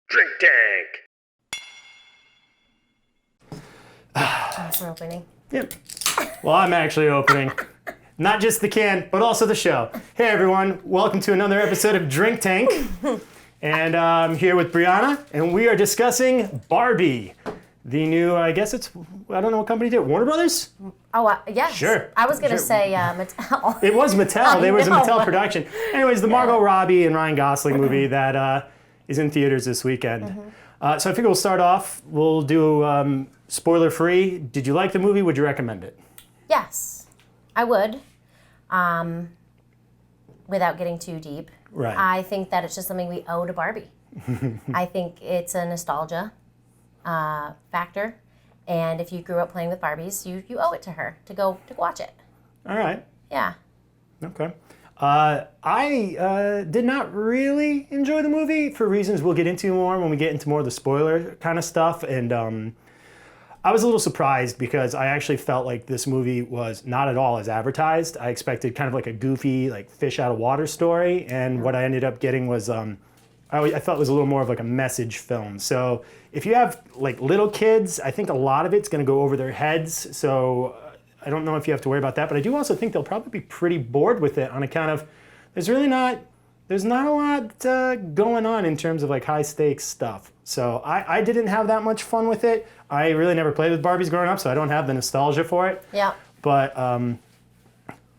Drink Tank. Thanks for opening. Yep. Well, I'm actually opening. Not just the can, but also the show. Hey everyone, welcome to another episode of Drink Tank. And I'm here with Brianna, and we are discussing Barbie. The new, I guess it's, I don't know what company did it, Warner Brothers? Oh, yes. Sure. I was going to say Mattel. It was Mattel. It was a Mattel production. Anyways, the Margot, Yeah. Robbie, and Ryan Gosling movie that is in theaters this weekend. Mm-hmm. So I figure we'll start off. We'll do spoiler-free. Did you like the movie? Would you recommend it? Yes, I would. Without getting too deep. Right. I think that it's just something we owe to Barbie. I think it's a nostalgia factor. And if you grew up playing with Barbies, you owe it to her to go watch it. All right. Yeah. Okay. I did not really enjoy the movie for reasons we'll get into more when we get into more of the spoiler kind of stuff. And I was a little surprised because I actually felt like this movie was not at all as advertised. I expected kind of like a goofy, like fish out of water story. And what I ended up getting was, I felt it was a little more of like a message film. So if you have like little kids, I think a lot of it's going to go over their heads. So I don't know if you have to worry about that, but I do also think they'll probably be pretty bored with it on account of there's not a lot going on in terms of like high stakes stuff. So I didn't have that much fun with it. I really never played with Barbies growing up, so I don't have the nostalgia for it. Yeah. But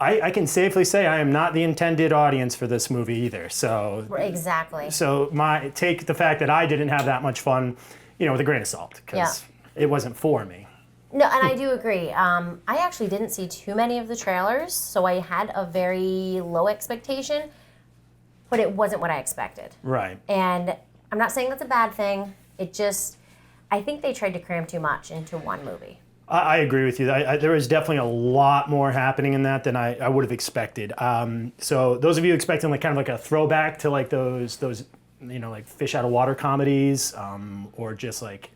I can safely say I am not the intended audience for this movie either. So Exactly. So take the fact that I didn't have that much fun, with a grain of salt, because it wasn't for me. No, and I do agree. I actually didn't see too many of the trailers, so I had a very low expectation, but it wasn't what I expected. Right. And I'm not saying that's a bad thing. I think they tried to cram too much into one movie. I agree with you. There was definitely a lot more happening in that than I would have expected. So those of you expecting like kind of like a throwback to like those like fish out of water comedies, or just like,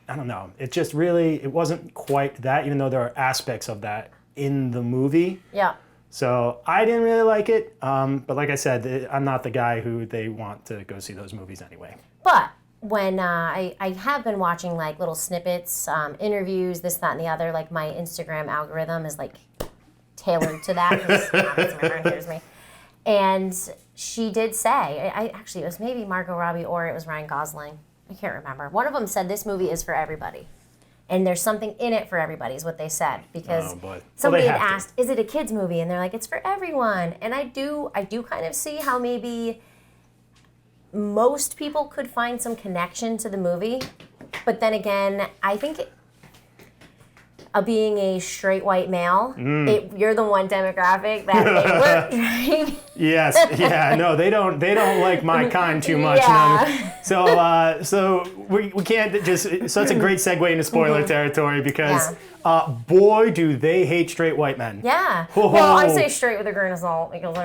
I don't know. It wasn't quite that, even though there are aspects of that in the movie. Yeah. So I didn't really like it. But like I said, I'm not the guy who they want to go see those movies anyway. But when I have been watching like little snippets, interviews, this, that, and the other, like my Instagram algorithm is like tailored to that. Because my friend hears me. And she did say, it was maybe Margot Robbie or it was Ryan Gosling. I can't remember. One of them said this movie is for everybody. And there's something in it for everybody is what they said. Because somebody had asked, is it a kid's movie? And they're like, it's for everyone. And I do kind of see how maybe most people could find some connection to the movie. But then again, I think being a straight white male, you're the one demographic that it worked, right? Yes, yeah, no, they don't like my kind too much. Yeah. So we can't just. So that's a great segue into spoiler territory because, boy, do they hate straight white men. Yeah. Whoa. Well, I say straight with a grain of salt because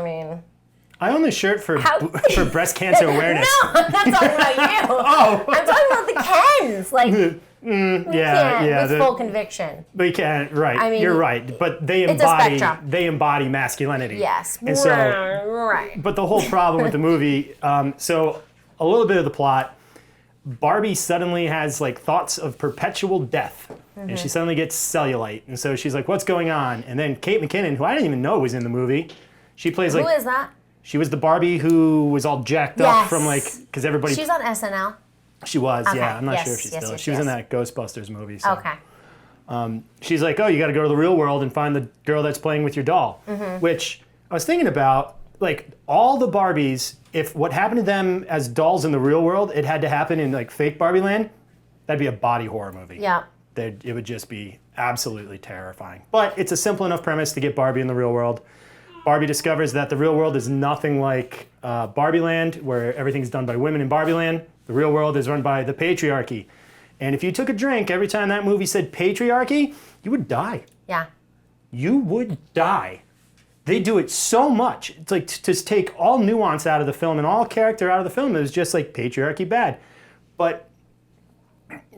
I own this shirt for breast cancer awareness. No, I'm not talking about you. Oh. I'm talking about the Kens. Like, with full conviction. They can't, right. I mean, you're right. But they embody masculinity. Yes. And so, right. But the whole problem with the movie, so a little bit of the plot, Barbie suddenly has like thoughts of perpetual death. And she suddenly gets cellulite. And so she's like, what's going on? And then Kate McKinnon, who I didn't even know was in the movie, she plays like... Who is that? She was the Barbie who was all jacked up from like, because everybody... She's on SNL. She was, okay. yeah. I'm not sure if she's still... She was in that Ghostbusters movie. So. Okay. She's like, oh, you got to go to the real world and find the girl that's playing with your doll. Which I was thinking about, like, all the Barbies, if what happened to them as dolls in the real world, it had to happen in, like, fake Barbie land, that'd be a body horror movie. Yeah. It would just be absolutely terrifying. But it's a simple enough premise to get Barbie in the real world. Barbie discovers that the real world is nothing like Barbie land, where everything's done by women in Barbie land. The real world is run by the patriarchy. And if you took a drink every time that movie said patriarchy, you would die. Yeah. You would die. They do it so much. It's like to take all nuance out of the film and all character out of the film. It was just like patriarchy bad. But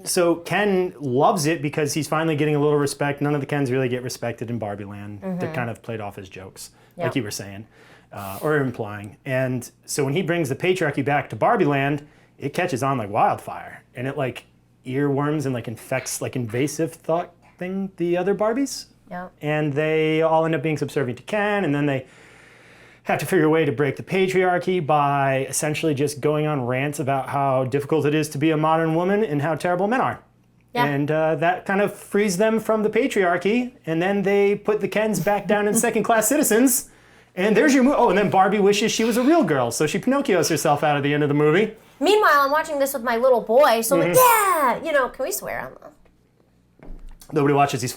so Ken loves it because he's finally getting a little respect. None of the Kens really get respected in Barbie land. They're kind of played off as jokes, like you were saying, or implying. And so when he brings the patriarchy back to Barbie land, it catches on like wildfire, and it like earworms and like infects like invasive thought thing the other Barbies. Yep. And they all end up being subservient to Ken, and then they have to figure a way to break the patriarchy by essentially just going on rants about how difficult it is to be a modern woman and how terrible men are. Yeah. And that kind of frees them from the patriarchy, and then they put the Kens back down in second-class citizens, and there's your and then Barbie wishes she was a real girl, so she Pinocchios herself out at the end of the movie. Meanwhile, I'm watching this with my little boy, so I'm like, yeah, you know, can we swear on this? Nobody watches these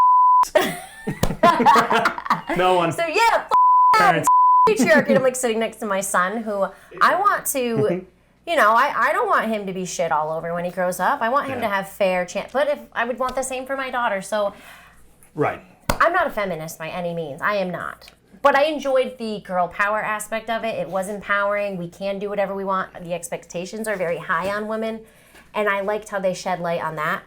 No one. So yeah, Parents. patriarchy. And I'm like sitting next to my son, who I want to, you know, I don't want him to be shit all over when he grows up. I want him to have fair chance. But if I would want the same for my daughter, so Right. I'm not a feminist by any means. I am not. But I enjoyed the girl power aspect of it. It was empowering. We can do whatever we want. The expectations are very high on women. And I liked how they shed light on that.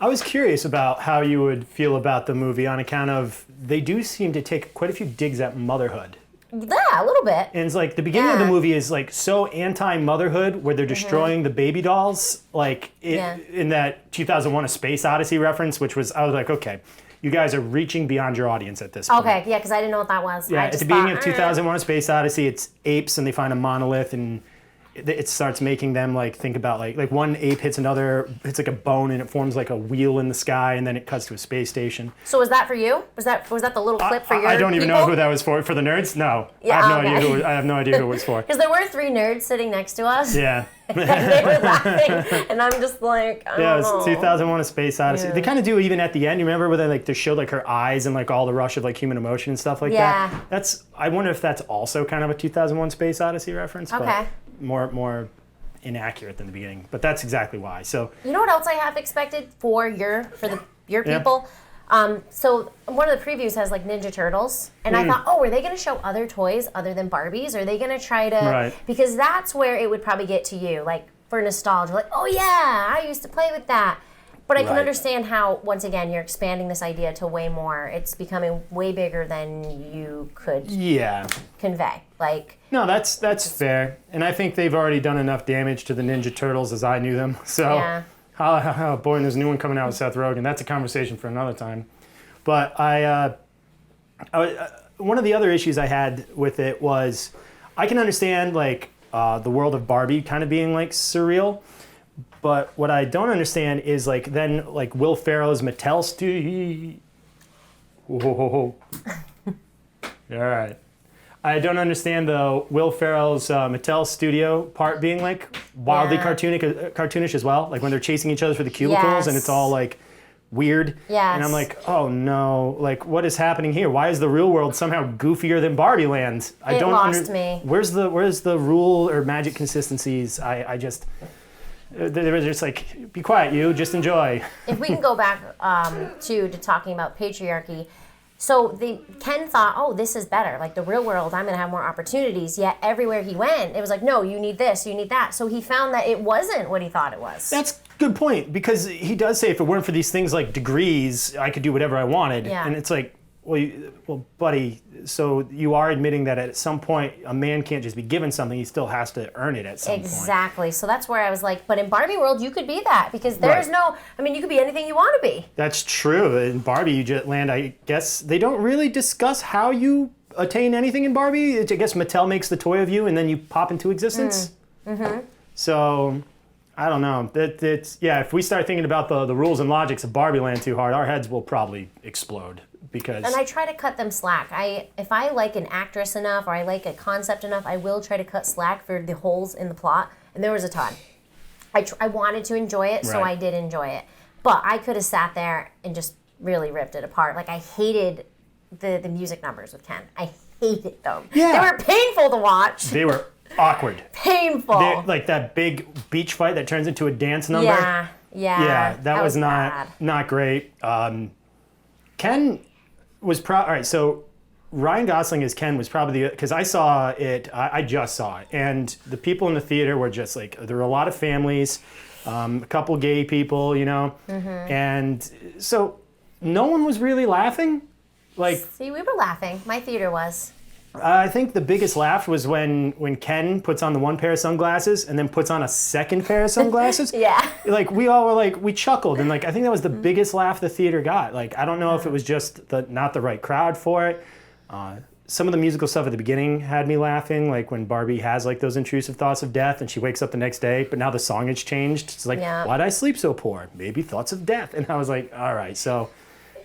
I was curious about how you would feel about the movie on account of they do seem to take quite a few digs at motherhood. Yeah, a little bit. And it's like the beginning of the movie is like so anti-motherhood where they're destroying the baby dolls. Like in that 2001 A Space Odyssey reference, which was, I was like, okay, you guys are reaching beyond your audience at this point. Okay, yeah, because I didn't know what that was. Yeah, at the beginning of 2001 A Space Odyssey, it's apes and they find a monolith and it starts making them like think about like one ape hits another, hits like a bone and it forms like a wheel in the sky and then it cuts to a space station. So was that for you? Was that the little clip for your I don't even people? know who that was for. For the nerds? No. Yeah, I have no idea who it was for. Because there were 3 nerds sitting next to us. Yeah. And they were laughing, and I'm just like, I don't know. It was 2001 A Space Odyssey. Yeah. They kind of do even at the end. You remember where they showed like her eyes and like all the rush of like human emotion and stuff like that? I wonder if that's also kind of a 2001 Space Odyssey reference. Okay. But more inaccurate than the beginning. But that's exactly why. So you know what else I have expected for your people? So one of the previews has like Ninja Turtles, and I thought, were they going to show other toys other than Barbies? Are they going to try to? Because that's where it would probably get to you, like for nostalgia, like, oh yeah, I used to play with that. But I can understand how, once again, you're expanding this idea to way more. It's becoming way bigger than you could convey. Like, no, that's fair, and I think they've already done enough damage to the Ninja Turtles as I knew them. So, boy, and there's a new one coming out with Seth Rogen. That's a conversation for another time. But one of the other issues I had with it was I can understand like the world of Barbie kind of being like surreal. But what I don't understand is like then like Will Ferrell's Mattel studio. All right. I don't understand the Will Ferrell's Mattel studio part being like wildly cartoonish as well. Like when they're chasing each other for the cubicles and it's all like weird. Yes. And I'm like, oh no, like what is happening here? Why is the real world somehow goofier than Barbie Land? It lost me. Where's the rule or magic consistencies? I just. They were just like, be quiet, you, just enjoy. If we can go back to talking about patriarchy, so Ken thought, oh, this is better. Like the real world, I'm going to have more opportunities. Yet everywhere he went, it was like, no, you need this, you need that. So he found that it wasn't what he thought it was. That's a good point, because he does say if it weren't for these things like degrees, I could do whatever I wanted. Yeah. And it's like, well, buddy, so you are admitting that at some point a man can't just be given something, he still has to earn it at some point. Exactly. So that's where I was like, but in Barbie world, you could be that, because there's you could be anything you want to be. That's true. In Barbie Land, I guess they don't really discuss how you attain anything in Barbie. I guess Mattel makes the toy of you and then you pop into existence. So, I don't know. If we start thinking about the rules and logics of Barbie Land too hard, our heads will probably explode. And I try to cut them slack. If I like an actress enough or I like a concept enough, I will try to cut slack for the holes in the plot. And there was a ton. I wanted to enjoy it, so I did enjoy it. But I could have sat there and just really ripped it apart. Like I hated the music numbers with Ken. I hated them. Yeah. They were painful to watch. They were awkward. Painful. Like that big beach fight that turns into a dance number. Yeah, that was not great. Ken was all right, so Ryan Gosling as Ken was probably because I saw it, I just saw it, and the people in the theater were just like, there were a lot of families, a couple gay people, and so no one was really laughing. Like, see, we were laughing. My theater was. I think the biggest laugh was when Ken puts on the one pair of sunglasses and then puts on a second pair of sunglasses. Yeah. Like, we all were like, we chuckled, and like, I think that was the biggest laugh the theater got. Like, I don't know if it was just not the right crowd for it. Some of the musical stuff at the beginning had me laughing, like when Barbie has like those intrusive thoughts of death and she wakes up the next day, but now the song has changed. It's like, why'd I sleep so poor? Maybe thoughts of death. And I was like, all right, so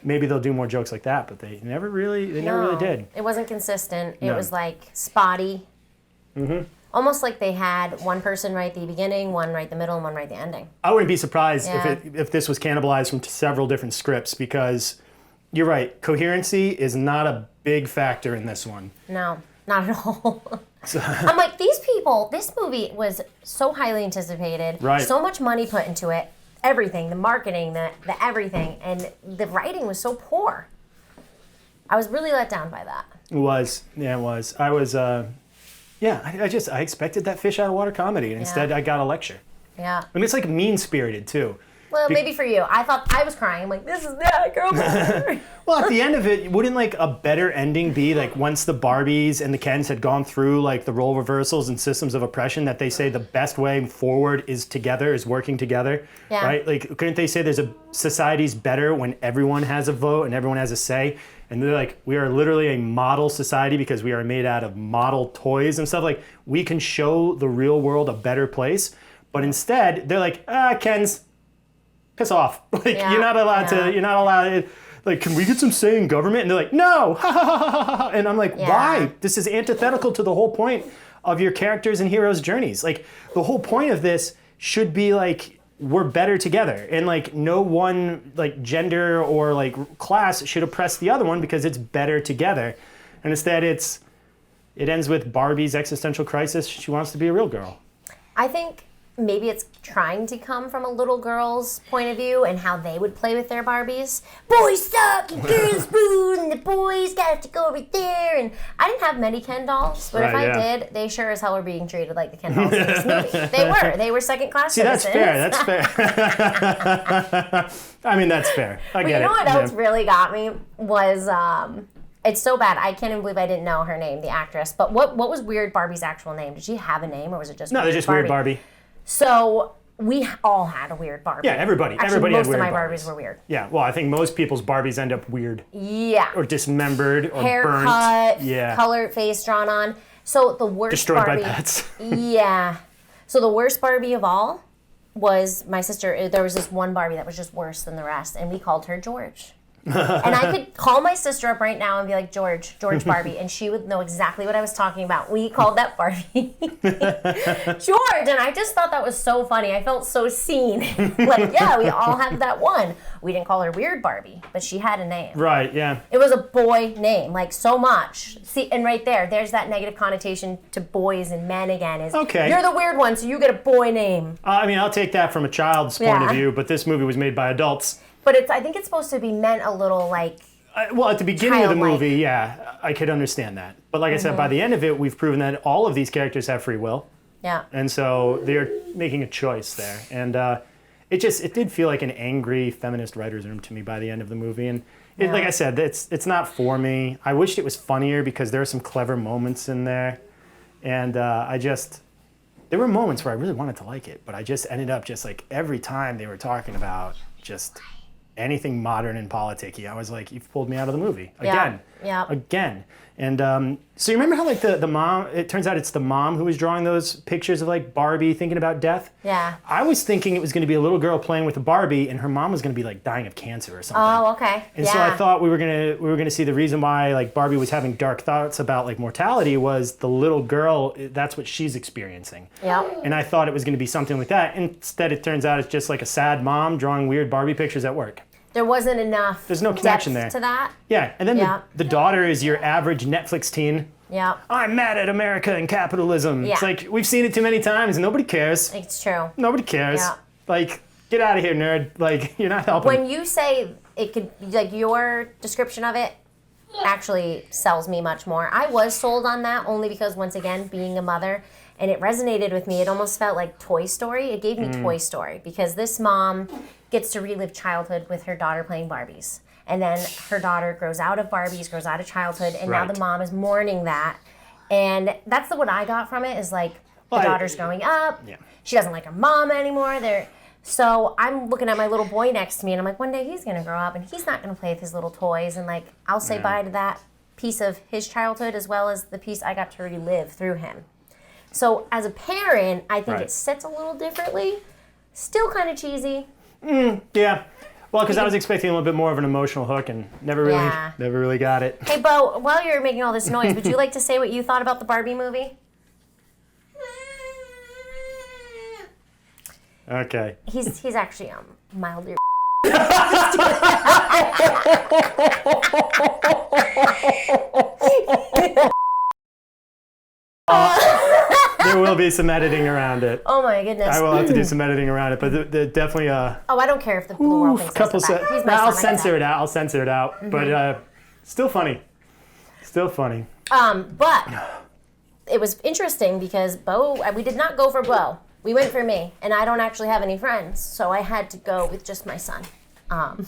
maybe they'll do more jokes like that, but they never really did. It wasn't consistent. It was like spotty. Mm-hmm. Almost like they had one person write the beginning, one write the middle, and one write the ending. I wouldn't be surprised if this was cannibalized from several different scripts, because you're right, coherency is not a big factor in this one. No, not at all. I'm like, these people, this movie was so highly anticipated, so much money put into it, everything, the marketing, the everything, and the writing was so poor. I was really let down by that. It was. Yeah, it was. I was, I expected that fish out of water comedy, and instead I got a lecture. Yeah. I mean, it's like mean-spirited, too. Well, maybe for you. I thought I was crying. I'm like, this is that girl. Well, at the end of it, wouldn't like a better ending be like once the Barbies and the Kens had gone through like the role reversals and systems of oppression, that they say the best way forward is together, is working together, right? Like, couldn't they say there's a society's better when everyone has a vote and everyone has a say? And they're like, we are literally a model society because we are made out of model toys and stuff. Like, we can show the real world a better place. But instead, they're like, Kens, piss off. Like, you're not allowed, like, can we get some say in government? And they're like, no, and I'm like, why? This is antithetical to the whole point of your characters and heroes' journeys. Like, the whole point of this should be like, we're better together. And like, no one like gender or like class should oppress the other one because it's better together. And instead it ends with Barbie's existential crisis. She wants to be a real girl. I think maybe it's trying to come from a little girl's point of view and how they would play with their Barbies. Boys suck and girls boo, and the boys got to go over there. And I didn't have many Ken dolls, but if I did, they sure as hell were being treated like the Ken dolls in this movie. They were second-class citizens. That's fair. I mean, that's fair. I get it. You know what else really got me was, it's so bad. I can't even believe I didn't know her name, the actress. But what was Weird Barbie's actual name? Did she have a name, or was it just No, they're just Weird Barbie. So we all had a weird Barbie. Yeah, everybody. Actually, everybody most had weird of my Barbies. Barbies were weird. Yeah, well, I think most people's Barbies end up weird. Yeah. Or dismembered or haircut, burnt. Color, face drawn on. So the worst Destroyed Barbie. by pets. Yeah. So the worst Barbie of all was my sister. There was this one Barbie that was just worse than the rest, and we called her George. And I could call my sister up right now and be like, George Barbie, and she would know exactly what I was talking about. We called that Barbie George, and I just thought that was so funny. I felt so seen. Like, yeah, we all have that one. We didn't call her Weird Barbie, but she had a name. Right, yeah. It was a boy name, like so much. See, and right there's that negative connotation to boys and men again. Is okay. You're the weird one, so you get a boy name. I mean, I'll take that from a child's point of view, but this movie was made by adults. But I think it's supposed to be meant a little like. Well, at the beginning of the movie, yeah, I could understand that. But like I said, by the end of it, we've proven that all of these characters have free will. Yeah. And so they're making a choice there. And it did feel like an angry feminist writer's room to me by the end of the movie. And like I said, it's not for me. I wished it was funnier because there are some clever moments in there. And there were moments where I really wanted to like it, but I just ended up just like every time they were talking about just anything modern and politicky, I was like, you've pulled me out of the movie again. And so you remember how like the mom, it turns out it's the mom who was drawing those pictures of like Barbie thinking about death. Yeah. I was thinking it was going to be a little girl playing with a Barbie and her mom was going to be like dying of cancer or something. Oh, okay. And so I thought we were going to see the reason why like Barbie was having dark thoughts about like mortality was the little girl, that's what she's experiencing. Yep. And I thought it was going to be something like that. Instead it turns out it's just like a sad mom drawing weird Barbie pictures at work. There wasn't enough. There's no connection depth there to that. Yeah, and then the daughter is your average Netflix teen. Yeah. I'm mad at America and capitalism. Yeah. It's like, we've seen it too many times and nobody cares. It's true. Nobody cares. Yeah. Like, get out of here, nerd. Like, you're not helping. When you say it could, like your description of it actually sells me much more. I was sold on that only because, once again, being a mother, and it resonated with me. It almost felt like Toy Story. It gave me Toy Story because this mom gets to relive childhood with her daughter playing Barbies. And then her daughter grows out of Barbies, grows out of childhood, and now Right. the mom is mourning that. And that's what I got from it is like the daughter's growing up. Yeah. She doesn't like her mom anymore. So I'm looking at my little boy next to me, and I'm like, one day he's gonna grow up, and he's not gonna play with his little toys, and like I'll say bye to that piece of his childhood as well as the piece I got to relive through him. So as a parent, I think Right. it sits a little differently. Still kind of cheesy. Yeah. Well, because I was expecting a little bit more of an emotional hook and never really got it. Hey, Bo, while you're making all this noise, would you like to say what you thought about the Barbie movie? Okay. He's actually mildly. There will be some editing around it. Oh my goodness. I will have to do some editing around it, but definitely Oh, I don't care if the world thinks couple that's bad. He's my I'll son, I censor get it out. I'll censor it out. But still funny. Still funny. that. But it was interesting because we did not go for Bo. We went for me, and I don't actually have any friends, so I had to go with just my son. And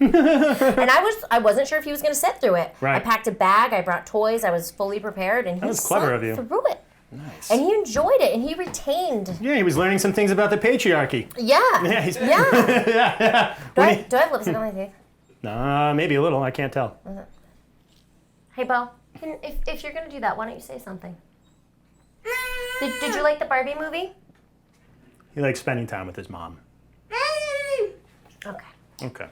I wasn't sure if he was going to sit through it. Right. I packed a bag, I brought toys, I was fully prepared, and he was clever sat of you. through it. Nice. And he enjoyed it, and he retained. Yeah, he was learning some things about the patriarchy. Yeah. Yeah. Yeah. Do I have lipstick on my teeth? Maybe a little. I can't tell. Hey, Bo, if you're going to do that, why don't you say something? Did you like the Barbie movie? He likes spending time with his mom. Okay. Okay.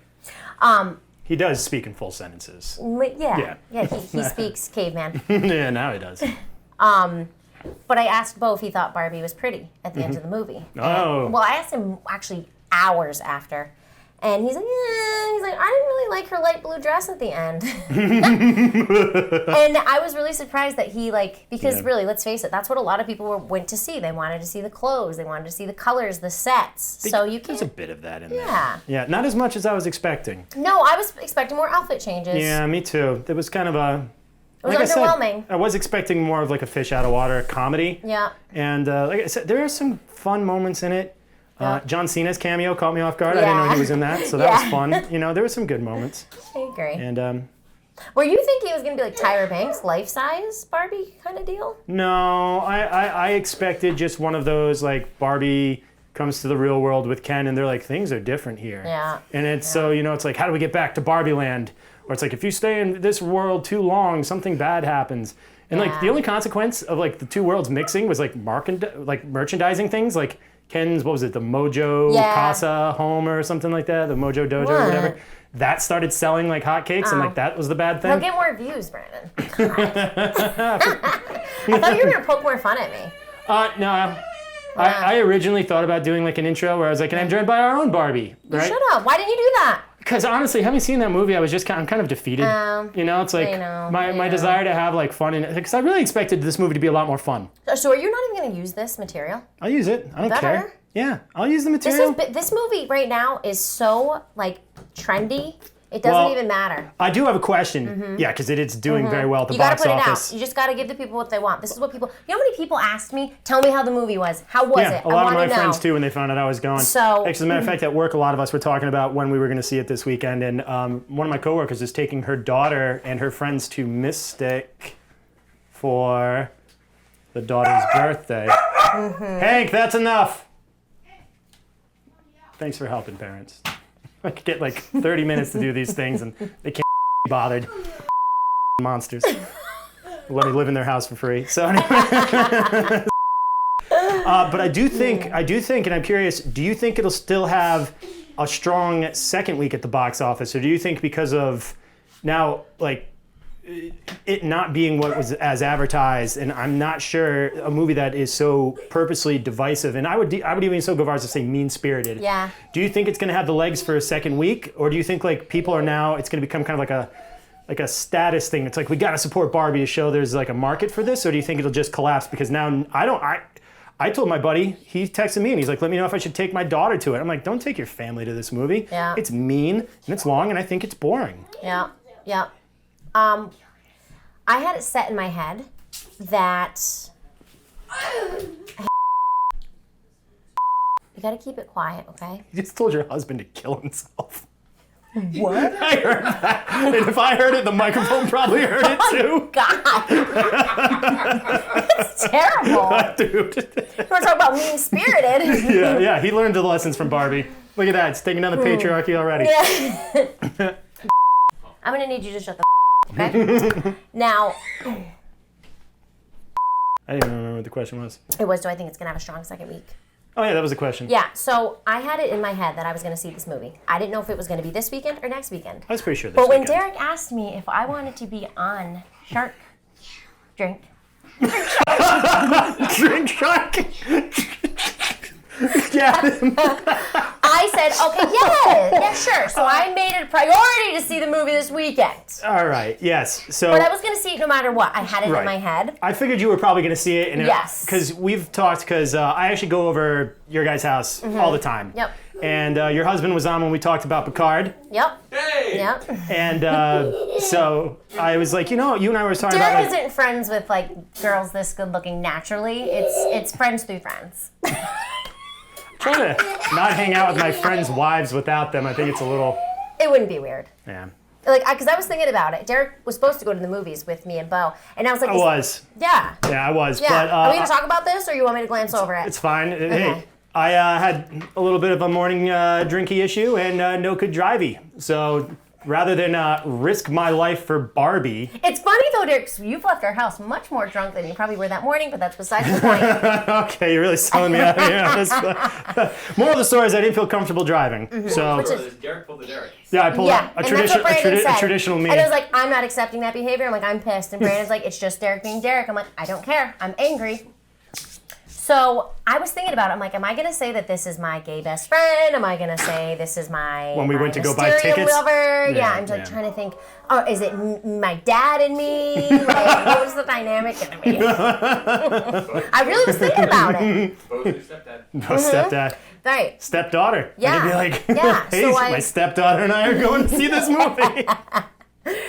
He does speak in full sentences. Yeah. He speaks caveman. Yeah, now he does. But I asked Bo if he thought Barbie was pretty at the end of the movie. Oh. Well, I asked him actually hours after. And he's like, yeah. He's like, I didn't really like her light blue dress at the end. And I was really surprised that he because really, let's face it, that's what a lot of people went to see. They wanted to see the clothes. They wanted to see the colors, the sets. So you There's can't. a bit of that in Yeah. there. Yeah, not as much as I was expecting. No, I was expecting more outfit changes. Yeah, me too. It was kind of a... It was like underwhelming. I was expecting more of like a fish out of water comedy. Yeah. And like I said, there are some fun moments in it. John Cena's cameo caught me off guard. I didn't know Yeah. he was in that, so that was fun. You know, there were some good moments. I agree. And Were you thinking it was going to be like Tyra Banks, life-size Barbie kind of deal? no, I expected just one of those like Barbie comes to the real world with Ken, and they're like, things are different here. Yeah. And it's so, you know, it's like, how do we get back to Barbie land? Or it's like, if you stay in this world too long, something bad happens. And like the only consequence of like the two worlds mixing was like merchandising things, like Ken's, what was it, the Mojo Casa home or something like that, the Mojo Dojo or whatever. That started selling like hotcakes, and like that was the bad thing. He'll get more views, Brandon. I thought you were going to poke more fun at me. No. I originally thought about doing like an intro where I was like, and I'm joined by our own Barbie, right? Shut up. Why didn't you do that? Because honestly, having seen that movie, I'm kind of defeated. You know, it's like my desire to have like fun in it. Because I really expected this movie to be a lot more fun. So are you not even going to use this material? I'll use it. I don't Better? care. Yeah, I'll use the material. This movie right now is so like trendy. It doesn't even matter. I do have a question. Yeah, because it's doing very well at the You got box to put office. it out. You just got to give the people what they want. This is what people. You know how many people asked me, "Tell me how the movie was. How was it?" A lot of I my want to know. friends too when they found out I was going. So, actually, as a matter of fact, at work, a lot of us were talking about when we were going to see it this weekend, and one of my coworkers is taking her daughter and her friends to Mystic for the daughter's birthday. Hank, that's enough. Thanks for helping, parents. I could get like 30 minutes to do these things, and they can't be bothered. Monsters. Let me live in their house for free. So anyway. But I do think, and I'm curious, do you think it'll still have a strong second week at the box office, or do you think because of now, like, it not being what was as advertised, and I'm not sure, a movie that is so purposely divisive, and I would even so go as far as to say mean-spirited. Yeah. Do you think it's going to have the legs for a second week, or do you think like people are now, it's going to become kind of like a status thing? It's like, we got to support Barbie to show there's like a market for this, or do you think it'll just collapse? Because now I told my buddy, he texted me and he's like, let me know if I should take my daughter to it. I'm like, don't take your family to this movie. Yeah. It's mean and it's long and I think it's boring. Yeah. Yeah. I had it set in my head that you got to keep it quiet, okay? You just told your husband to kill himself. What? I heard that. And if I heard it, the microphone probably heard it too. God. It's terrible. Dude. You want to talk about mean-spirited? Yeah, he learned the lessons from Barbie. Look at that, it's taking down the patriarchy already. Yeah. I'm going to need you to shut the okay? Now, I didn't even remember what the question was. it was, do I think it's going to have a strong second week? Oh yeah, that was a question. Yeah, so I had it in my head that I was going to see this movie. I didn't know if it was going to be this weekend or next weekend. I was pretty sure this But when weekend. Derek asked me if I wanted to be on Shark Drink, Drink Shark. Yeah. I said, okay, yeah, sure. So I made it a priority to see the movie this weekend. All right. Yes. So. But I was going to see it no matter what. I had it Right. in my head. I figured you were probably going to see it. And Yes. Because we've talked. Because I actually go over your guys' house all the time. Yep. And your husband was on when we talked about Picard. Yep. Hey! Yep. And so I was like, you and I were talking Derek about. Like, isn't friends with like girls this good looking naturally. It's friends through friends. trying to not hang out with my friends' wives without them. I think it's a little. It wouldn't be weird. Yeah. Like, because I was thinking about it. Derek was supposed to go to the movies with me and Bo, and I was like, I was. Yeah. Yeah, I was. Yeah. But, Are we gonna talk about this, or you want me to glance over it? It's fine. Hey, I had a little bit of a morning drinky issue and no good drivey. So rather than risk my life for Barbie. It's funny though, Derek, 'cause you've left our house much more drunk than you probably were that morning, but that's besides the point. Okay, you're really selling me out here. More of the story is I didn't feel comfortable driving. So Which is- Derek pulled the Derek. yeah, I pulled Yeah, a, and that's what Brandon said. traditional me. And I was like, I'm not accepting that behavior. I'm like, I'm pissed. And Brandon's like, it's just Derek being Derek. I'm like, I don't care. I'm angry. So I was thinking about it. I'm like, am I going to say that this is my gay best friend? Am I going to say this is my When we my went to go buy Mysterium tickets? lover? Yeah, I'm like yeah. trying to think, oh, is it my dad and me? Like, what was the dynamic going to be? I really was thinking about it. Both your stepdad. No, stepdad. Right. Stepdaughter. Yeah. And he'd be like, Yeah, hey, so my stepdaughter and I are going to see this movie.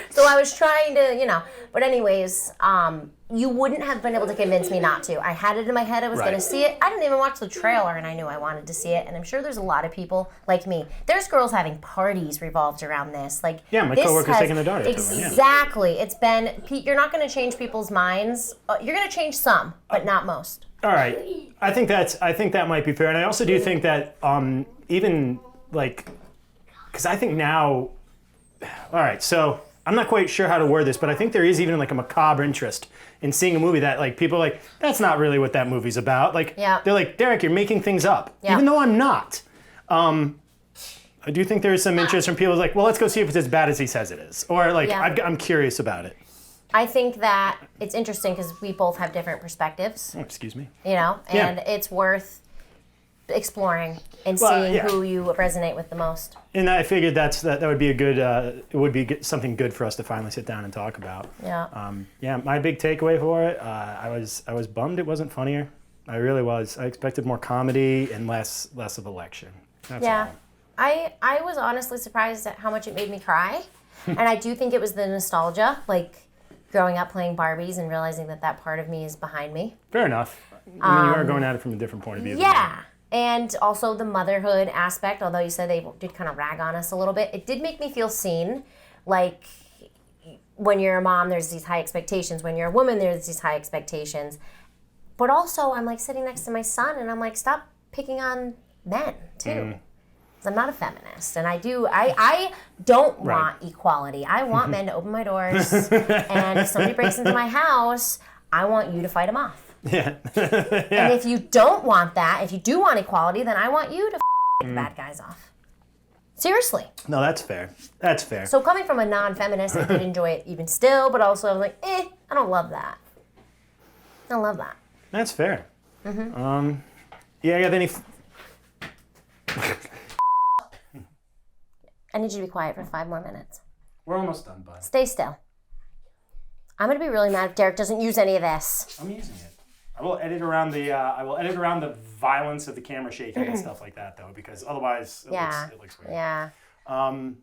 So I was trying to, but anyways, you wouldn't have been able to convince me not to. I had it in my head I was Right. going to see it. I didn't even watch the trailer and I knew I wanted to see it. And I'm sure there's a lot of people like me. There's girls having parties revolved around this. Like, Yeah, my this coworker's has- taking their daughter to it, yeah. Exactly. It's been, Pete, you're not going to change people's minds. You're going to change some, but not most. All right, I think that might be fair, and I also do think that even like, because I think now, all right, so I'm not quite sure how to word this, but I think there is even like a macabre interest in seeing a movie that like people are like, that's not really what that movie's about. Like, Yeah. they're like, Derek, you're making things up, Yeah. even though I'm not. I do think there is some interest from people like, well, let's go see if it's as bad as he says it is, or like, Yeah. I'm curious about it. I think that it's interesting because we both have different perspectives, Oh, excuse me. and Yeah. it's worth exploring and Well, seeing yeah. who you resonate with the most. And I figured that would be a good, it would be something good for us to finally sit down and talk about. Yeah. Yeah, my big takeaway for it, I was bummed it wasn't funnier. I really was. I expected more comedy and less of a lecture. That's Yeah. all. I was honestly surprised at how much it made me cry. And I do think it was the nostalgia, like growing up playing Barbies and realizing that part of me is behind me. Fair enough. I mean, you are going at it from a different point of view. than Yeah. And also the motherhood aspect, although you said they did kind of rag on us a little bit, it did make me feel seen. Like, when you're a mom, there's these high expectations. When you're a woman, there's these high expectations. But also, I'm like sitting next to my son and I'm like, stop picking on men, too. 'Cause I'm not a feminist. And I don't Right. want equality. I want men to open my doors. And if somebody breaks into my house, I want you to fight them off. Yeah. And if you don't want that, if you do want equality, then I want you to the bad guys off. Seriously. No, that's fair. That's fair. So coming from a non-feminist, I did enjoy it even still, but also I was like, I don't love that. I don't love that. That's fair. Yeah, I got any... I need you to be quiet for 5 more minutes. We're almost done, bud. Stay still. I'm going to be really mad if Derek doesn't use any of this. I'm using it. I will edit around the violence of the camera shaking and stuff like that, though, because otherwise it looks weird. Yeah. I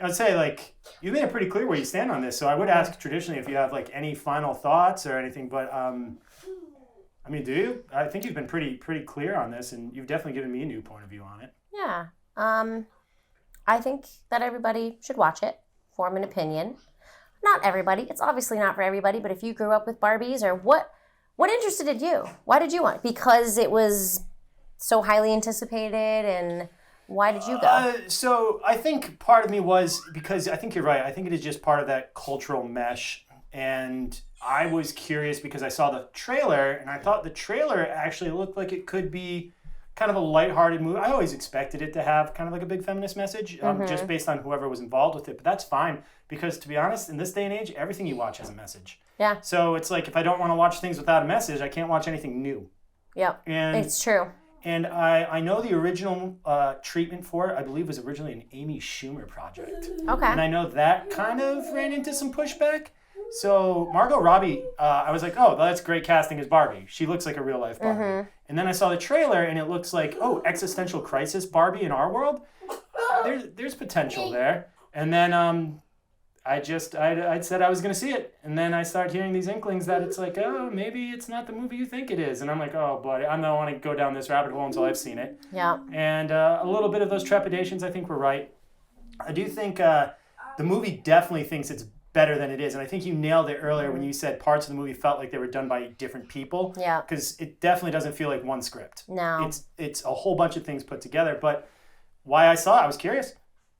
would say, like, you made it pretty clear where you stand on this, so I would ask traditionally if you have, like, any final thoughts or anything, but, I mean, do you? I think you've been pretty clear on this, and you've definitely given me a new point of view on it. Yeah. I think that everybody should watch it, form an opinion. Not everybody. It's obviously not for everybody, but if you grew up with Barbies or what interested you? Why did you want it? Because it was so highly anticipated, and why did you go? So I think part of me was because I think you're right. I think it is just part of that cultural mesh. And I was curious because I saw the trailer and I thought the trailer actually looked like it could be kind of a lighthearted movie. I always expected it to have kind of like a big feminist message, just based on whoever was involved with it. But that's fine because, to be honest, in this day and age, everything you watch has a message. Yeah. So it's like if I don't want to watch things without a message, I can't watch anything new. Yeah. And it's true. And I know the original treatment for it, I believe, was originally an Amy Schumer project. Okay. And I know that kind of ran into some pushback. So Margot Robbie, I was like, oh, that's great casting as Barbie. She looks like a real life Barbie. And then I saw the trailer and it looks like, oh, existential crisis Barbie in our world. There's potential there. And then I said I was going to see it. And then I started hearing these inklings that it's like, oh, maybe it's not the movie you think it is. And I'm like, oh, buddy, I don't want to go down this rabbit hole until I've seen it. Yeah. And a little bit of those trepidations, I think, were right. I do think the movie definitely thinks it's better than it is. And I think you nailed it earlier when you said parts of the movie felt like they were done by different people. Yeah. Because it definitely doesn't feel like one script. No. It's a whole bunch of things put together. But why I saw it, I was curious.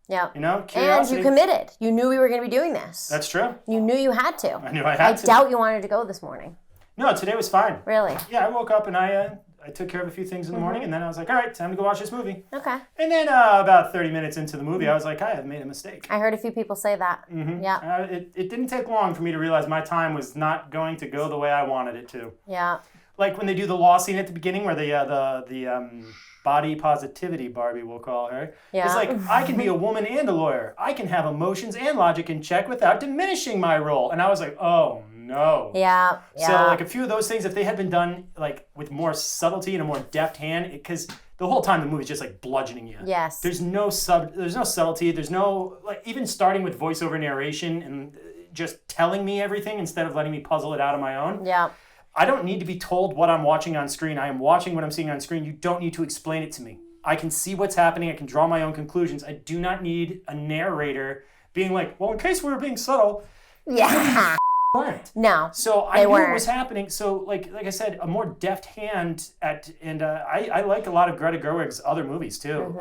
Yeah. You know, And curiosity. you committed. You knew we were going to be doing this. That's true. You knew you had to. I knew I had to. I doubt you wanted to go this morning. No, today was fine. Really? Yeah, I woke up and I took care of a few things in the morning, and then I was like, all right, time to go watch this movie. Okay. And then about 30 minutes into the movie, I was like, I have made a mistake. I heard a few people say that. Yeah. It didn't take long for me to realize my time was not going to go the way I wanted it to. Yeah. Like when they do the law scene at the beginning where the body positivity Barbie, we'll call her. Yeah. It's like, I can be a woman and a lawyer. I can have emotions and logic in check without diminishing my role. And I was like, oh, no. Yeah. So like a few of those things, if they had been done like with more subtlety and a more deft hand, because the whole time the movie's just like bludgeoning you. Yes. There's no subtlety. There's no, like, even starting with voiceover narration and just telling me everything instead of letting me puzzle it out on my own. Yeah. I don't need to be told what I'm watching on screen. I am watching what I'm seeing on screen. You don't need to explain it to me. I can see what's happening. I can draw my own conclusions. I do not need a narrator being like, well, in case we were being subtle. Yeah. Weren't. No. So I knew what was happening. So like I said, a more deft hand I like a lot of Greta Gerwig's other movies too.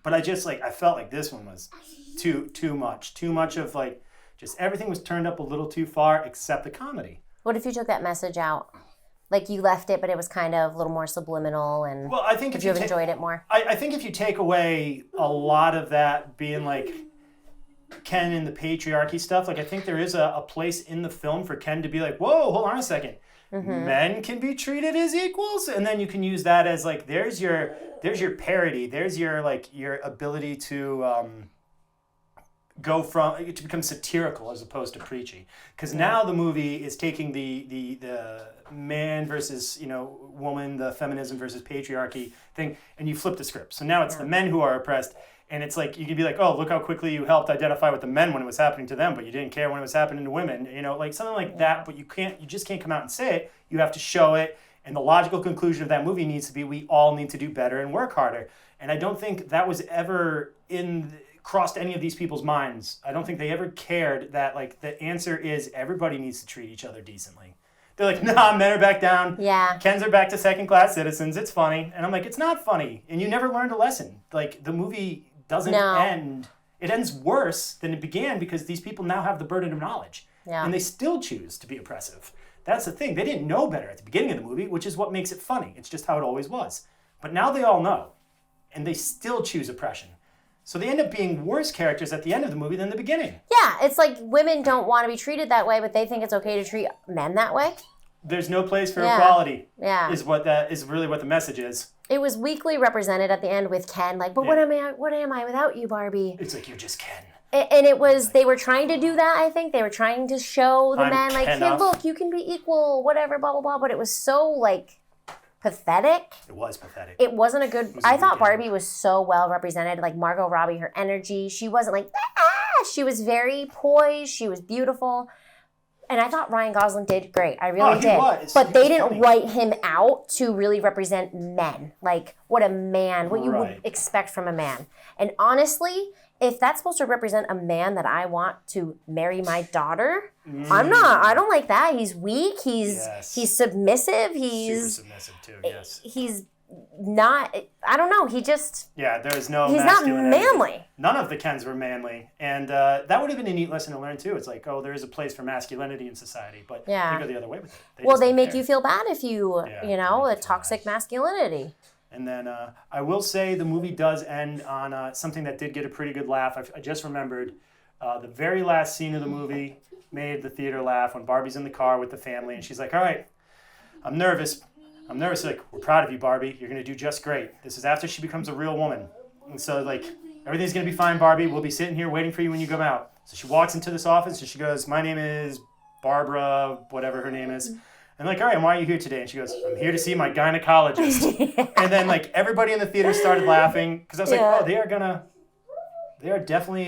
But I felt like this one was too much of like, just everything was turned up a little too far except the comedy. What if you took that message out? Like you left it, but it was kind of a little more subliminal, and well, I think would you have enjoyed it more? I think if you take away a lot of that being like Ken and the patriarchy stuff, like I think there is a place in the film for Ken to be like, whoa, hold on a second. Men can be treated as equals, and then you can use that as like there's your parody, there's your like your ability to to become satirical as opposed to preachy, because now the movie is taking the man versus woman, the feminism versus patriarchy thing, and you flip the script. So now it's the men who are oppressed. And it's like, you can be like, oh, look how quickly you helped identify with the men when it was happening to them, but you didn't care when it was happening to women, like something like that. But you just can't come out and say it. You have to show it. And the logical conclusion of that movie needs to be, we all need to do better and work harder. And I don't think that was ever crossed any of these people's minds. I don't think they ever cared that like the answer is everybody needs to treat each other decently. They're like, nah, men are back down. Yeah. Kens are back to second-class citizens. It's funny. And I'm like, it's not funny. And you never learned a lesson. Like, the movie doesn't end. It ends worse than it began because these people now have the burden of knowledge. Yeah. And they still choose to be oppressive. That's the thing. They didn't know better at the beginning of the movie, which is what makes it funny. It's just how it always was. But now they all know. And they still choose oppression. So they end up being worse characters at the end of the movie than the beginning. Yeah, it's like women don't want to be treated that way, but they think it's okay to treat men that way. There's no place for equality. Yeah. Is really what the message is. It was weakly represented at the end with Ken, like, but what am I without you, Barbie? It's like, you're just Ken. And it was, they were trying to do that, I think. They were trying to show the men, like, hey, look, you can be equal, whatever, blah, blah, blah. But it was so, like, pathetic. It was pathetic. It wasn't a good, I thought Barbie was so well represented. Like, Margot Robbie, her energy, she wasn't like, ah! She was very poised. She was beautiful. And I thought Ryan Gosling did great. I really did. Was. But they didn't funny. write him out to really represent men. Like, what you Right. would expect from a man. And honestly, if that's supposed to represent a man that I want to marry my daughter, I don't like that. He's weak. He's submissive. Super submissive too, yes. He's not, I don't know. He just, Yeah, there's no he's not masculine manly. energy. None of the Kens were manly. And that would have been a neat lesson to learn too. It's like, oh, there is a place for masculinity in society, but they go the other way with it. They make you feel bad if you, the toxic bad. masculinity. And then I will say the movie does end on something that did get a pretty good laugh. I just remembered the very last scene of the movie made the theater laugh when Barbie's in the car with the family and she's like, all right, I'm nervous. Like, we're proud of you, Barbie. You're going to do just great. This is after she becomes a real woman. And so, like, everything's going to be fine, Barbie. We'll be sitting here waiting for you when you come out. So she walks into this office and she goes, my name is Barbara, whatever her name is. And like, all right, and why are you here today? And she goes, I'm here to see my gynecologist. And then like everybody in the theater started laughing because I was like, oh, they are definitely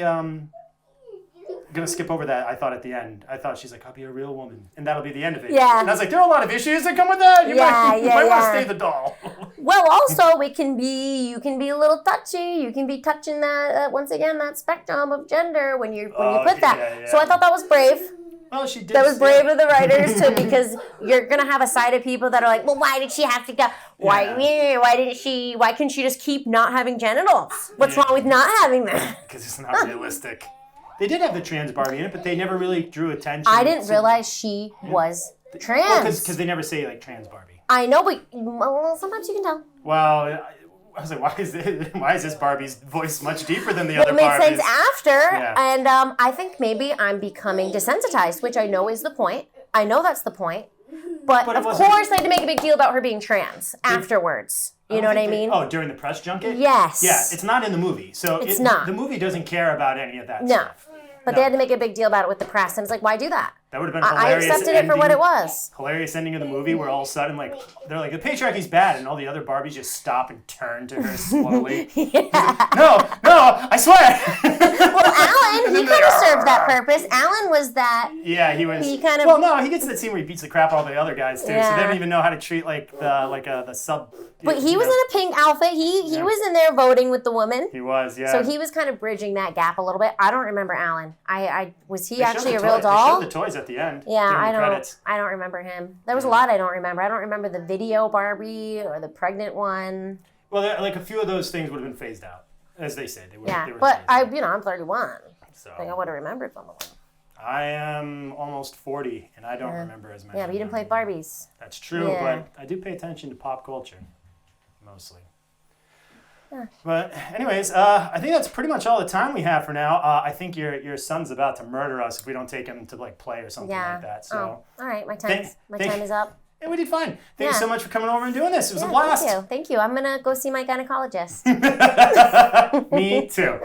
gonna skip over that. I thought at the end, she's like, I'll be a real woman, and that'll be the end of it. Yeah. And I was like, there are a lot of issues that come with that. You might want to stay the doll. Well, also you can be a little touchy. You can be touching that once again that spectrum of gender when you put that. Yeah. So I thought that was brave. Well, she did. That was brave of the writers too, because you're gonna have a side of people that are like, well, why did she have to go? Why couldn't she just keep not having genitals? What's wrong with not having that? Because it's not realistic. They did have the trans Barbie in it, but they never really drew attention. I didn't realize she was trans. Because they never say like trans Barbie. I know, but sometimes you can tell. Well, I was like, why is this Barbie's voice much deeper than the other Barbies? It made sense after, and I think maybe I'm becoming desensitized, which I know is the point. I know that's the point. But of course, they had to make a big deal about her being trans afterwards. You know what I mean? During the press junket? Yes. Yeah, it's not in the movie. So it's not. The movie doesn't care about any of that stuff. But they had to make a big deal about it with the press. And it's like, why do that? That would have been hilarious. I accepted it for what it was. Hilarious ending of the movie where all of a sudden, like, they're like, the patriarchy's bad, and all the other Barbies just stop and turn to her slowly. Like, no, I swear. Well, Alan, he could have served that purpose. Alan was that. Yeah, he was. He kind of. Well, no, he gets to that scene where he beats the crap out of the other guys too. Yeah. So they don't even know how to treat the sub. But he was in a pink outfit. He was in there voting with the woman. He was, yeah. So he was kind of bridging that gap a little bit. I don't remember Alan. Was he They actually a showed real doll? They showed the toys at the end. Yeah, during the credits. I don't remember him. There was a lot I don't remember. I don't remember the video Barbie or the pregnant one. Well, like a few of those things would have been phased out, as they say. They were but phased out. I'm 31. So I think I would have remembered some of them. I am almost 40, and I don't remember as many. Yeah, but you didn't play Barbies. That's true, but I do pay attention to pop culture, mostly. Yeah. But anyways, I think that's pretty much all the time we have for now. I think your son's about to murder us if we don't take him to like play or something like that. So all right, my time is up. And we did fine. Thank you so much for coming over and doing this. It was a blast. Thank you. I'm gonna go see my gynecologist. Me too.